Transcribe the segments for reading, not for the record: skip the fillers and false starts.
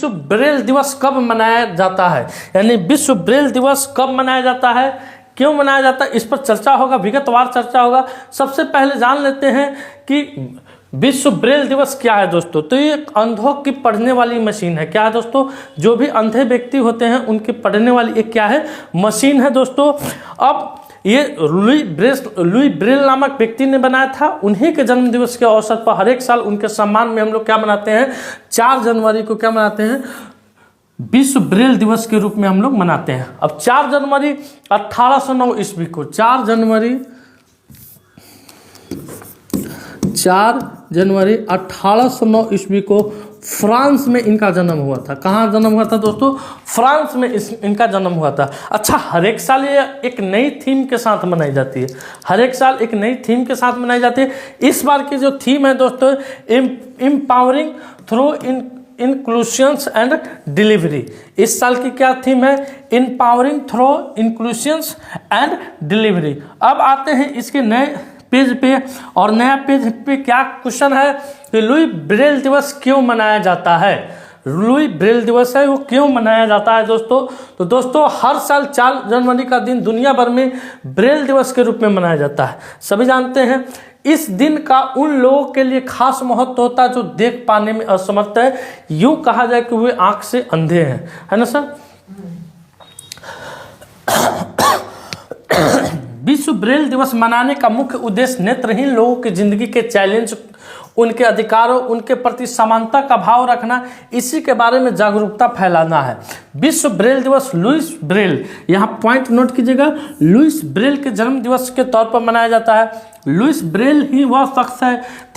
विश्व ब्रेल दिवस कब मनाया जाता है, यानी विश्व ब्रेल दिवस कब मनाया जाता है, क्यों मनाया जाता है, इस पर चर्चा होगा, विगतवार चर्चा होगा। सबसे पहले जान लेते हैं कि विश्व ब्रेल दिवस क्या है दोस्तों। तो ये एक अंधों की पढ़ने वाली मशीन है। क्या है दोस्तों, जो भी अंधे व्यक्ति होते हैं उनके पढ़ने वाली एक क्या है, मशीन है दोस्तों। अब ये लुई ब्रेल नामक व्यक्ति ने बनाया था। उन्हीं के जन्म दिवस के अवसर पर हर एक साल उनके सम्मान में हम लोग क्या मनाते हैं, 4 जनवरी को क्या मनाते हैं, विश्व ब्रेल दिवस के रूप में हम लोग मनाते हैं। अब 4 जनवरी 1809 ईस्वी को, 4 जनवरी 1809 ईस्वी को फ्रांस में इनका जन्म हुआ था। कहाँ जन्म हुआ था दोस्तों, फ्रांस में इनका जन्म हुआ था। अच्छा, हर एक साल ये एक नई थीम के साथ मनाई जाती है, हर एक साल एक नई थीम के साथ मनाई जाती है। इस बार की जो थीम है दोस्तों, एम्पावरिंग थ्रू इंक्लूशंस एंड डिलीवरी। इस साल की क्या थीम है, एम्पावरिंग थ्रू इंक्लूशंस एंड डिलीवरी। अब आते हैं इसके नए पेज पे, और नया पेज पे क्या क्वेश्चन है कि लुई ब्रेल दिवस क्यों मनाया जाता है। लुई ब्रेल दिवस है वो क्यों मनाया जाता है दोस्तों। तो दोस्तों हर साल 4 जनवरी का दिन दुनिया भर में ब्रेल दिवस के रूप में मनाया जाता है। सभी जानते हैं इस दिन का उन लोगों के लिए खास महत्व होता है जो देख पाने में असमर्थ है, यूं कहा जाए कि वे आंख से अंधे हैं, है ना सर। विश्व ब्रेल दिवस मनाने का मुख्य उद्देश्य नेत्रहीन लोगों की जिंदगी के चैलेंज, उनके अधिकारों, उनके प्रति समानता का भाव रखना, इसी के बारे में जागरूकता फैलाना है। विश्व ब्रेल दिवस लुईस ब्रेल, यहाँ पॉइंट नोट कीजिएगा, लुईस ब्रेल के जन्म दिवस के तौर पर मनाया जाता है। लुईस ब्रेल ही वह शख्स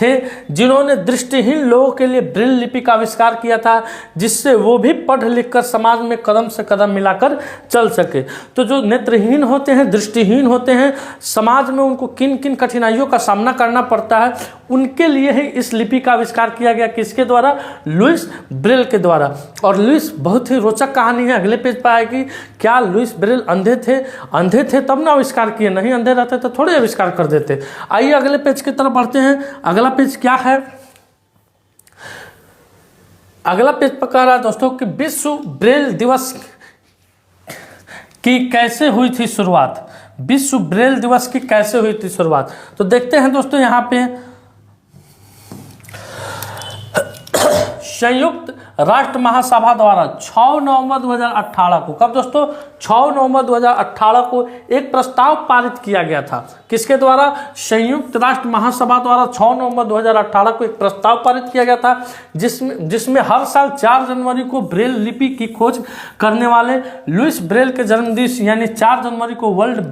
थे जिन्होंने दृष्टिहीन लोगों के लिए ब्रेल लिपि का आविष्कार किया था, जिससे वो भी पढ़ लिख कर समाज में कदम से कदम मिलाकर चल सके। तो जो नेत्रहीन होते हैं, दृष्टिहीन होते हैं, समाज में उनको किन किन कठिनाइयों का सामना करना पड़ता है, उनके लिए ही इस लिपि का आविष्कार किया गया। किसके द्वारा, लुईस ब्रेल के द्वारा। और लुईस, बहुत ही रोचक कहानी है, अगले पेज पर आएगी। क्या लुईस ब्रेल अंधे थे? अंधे थे तब ना आविष्कार किए, नहीं अंधे रहते तो थोड़े आविष्कार कर देते। आइए अगले पेज की तरफ बढ़ते हैं। अगला पेज क्या है, अगला पेज पर कह रहा है दोस्तों कि विश्व ब्रेल दिवस की कैसे हुई थी शुरुआत। विश्व ब्रेल दिवस की कैसे हुई थी शुरुआत, तो देखते हैं दोस्तों। यहाँ पे संयुक्त राष्ट्र महासभा द्वारा 6 नवंबर 2018 को, कब दोस्तों, 6 नवंबर 2018 को एक प्रस्ताव पारित किया गया था। किसके द्वारा, संयुक्त राष्ट्र महासभा द्वारा 6 नवंबर 2018 को एक प्रस्ताव पारित किया गया था, जिसमें हर साल 4 जनवरी को ब्रेल लिपि की खोज करने वाले लुईस ब्रेल के जन्मदिवस यानी 4 जनवरी को वर्ल्ड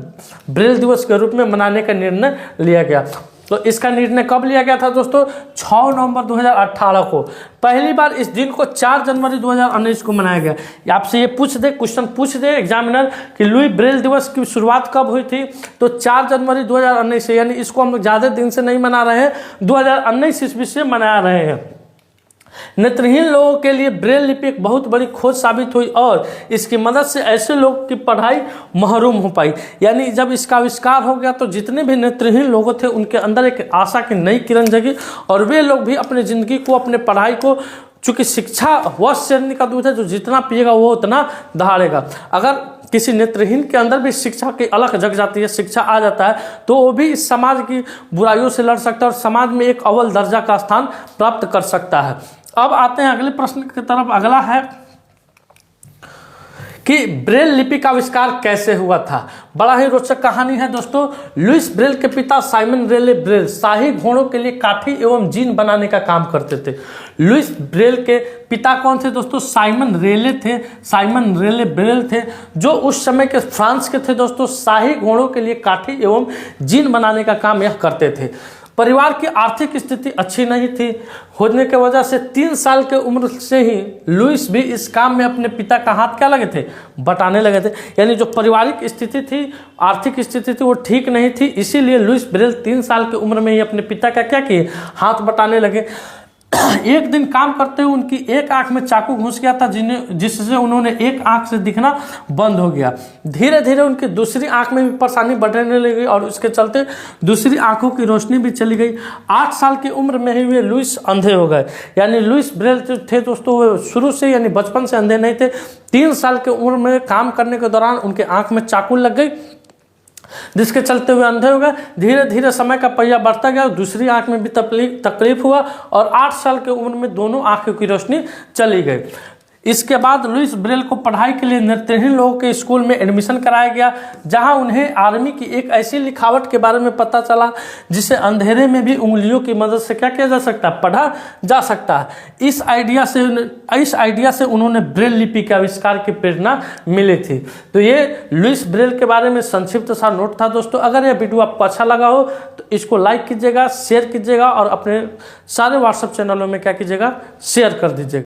ब्रेल दिवस के रूप में मनाने का निर्णय लिया गया। तो इसका निर्णय कब लिया गया था दोस्तों, 6 नवंबर 2018 को। पहली बार इस दिन को 4 जनवरी 2019 को मनाया गया। आपसे ये क्वेश्चन पूछ दे एग्जामिनर कि लुई ब्रेल दिवस की शुरुआत कब हुई थी, तो 4 जनवरी 2019 से, यानी इसको हम लोग ज़्यादा दिन से नहीं मना रहे हैं, 2019 ईस्वी से मना रहे हैं। नेत्रहीन लोगों के लिए ब्रेल लिपि एक बहुत बड़ी खोज साबित हुई और इसकी मदद से ऐसे लोग की पढ़ाई महरूम हो पाई। यानी जब इसका आविष्कार हो गया तो जितने भी नेत्रहीन लोग थे उनके अंदर एक आशा की नई किरण जगी और वे लोग भी अपनी ज़िंदगी को, अपने पढ़ाई को, चूँकि शिक्षा वह श्रेणी का दूध है जो जितना पिएगा वो उतना दहाड़ेगा। अगर किसी नेत्रहीन के अंदर भी शिक्षा की अलग जग जाती है, शिक्षा आ जाता है, तो वो भी इस समाज की बुराइयों से लड़ सकता है और समाज में एक अव्वल दर्जा का स्थान प्राप्त कर सकता है। अब आते हैं अगले प्रश्न की तरफ। अगला है कि ब्रेल लिपि का आविष्कार कैसे हुआ था। बड़ा ही रोचक कहानी है दोस्तों। लुईस ब्रेल के पिता साइमन रेले ब्रेल शाही घोड़ों के लिए काठी एवं जीन बनाने का काम करते थे। लुईस ब्रेल के पिता कौन थे दोस्तों, साइमन रेले थे। साइमन रेले ब्रेल थे जो उस समय के फ्रांस के थे दोस्तों। शाही घोड़ों के लिए काठी एवं जीन बनाने का काम यह करते थे। परिवार की आर्थिक स्थिति अच्छी नहीं थी होने की वजह से 3 साल के उम्र से ही लुईस भी इस काम में अपने पिता का हाथ क्या लगे थे, बटाने लगे थे। यानी जो पारिवारिक स्थिति थी, आर्थिक स्थिति थी, वो ठीक नहीं थी, इसीलिए लुईस ब्रेल 3 साल की उम्र में ही अपने पिता का क्या किए, हाथ बटाने लगे। एक दिन काम करते हुए उनकी एक आंख में चाकू घुस गया था, जिससे उन्होंने एक आंख से दिखना बंद हो गया। धीरे धीरे उनकी दूसरी आंख में भी परेशानी बढ़ने लगी और उसके चलते दूसरी आंखों की रोशनी भी चली गई। 8 साल की उम्र में ही वे लुइस अंधे हो गए। यानी लुइस ब्रेल जो थे दोस्तों, वो शुरू से यानी बचपन से अंधे नहीं थे। 3 साल की उम्र में काम करने के दौरान उनके आंख में चाकू लग गई, जिसके चलते हुए अंधे हो गए। धीरे धीरे समय का पहिया बढ़ता गया, दूसरी आंख में भी तकलीफ हुआ और 8 साल की उम्र में दोनों आंखों की रोशनी चली गई। इसके बाद लुइस ब्रेल को पढ़ाई के लिए नेत्रहीन लोगों के स्कूल में एडमिशन कराया गया, जहां उन्हें आर्मी की एक ऐसी लिखावट के बारे में पता चला जिसे अंधेरे में भी उंगलियों की मदद से क्या किया जा सकता है, पढ़ा जा सकता है। इस आइडिया से उन्होंने ब्रेल लिपि के आविष्कार की प्रेरणा मिली थी। तो ये लुइस ब्रेल के बारे में संक्षिप्त सा नोट था दोस्तों। अगर यह वीडियो आपको अच्छा लगा हो तो इसको लाइक कीजिएगा, शेयर कीजिएगा और अपने सारे व्हाट्सएप चैनलों में क्या कीजिएगा, शेयर कर दीजिएगा।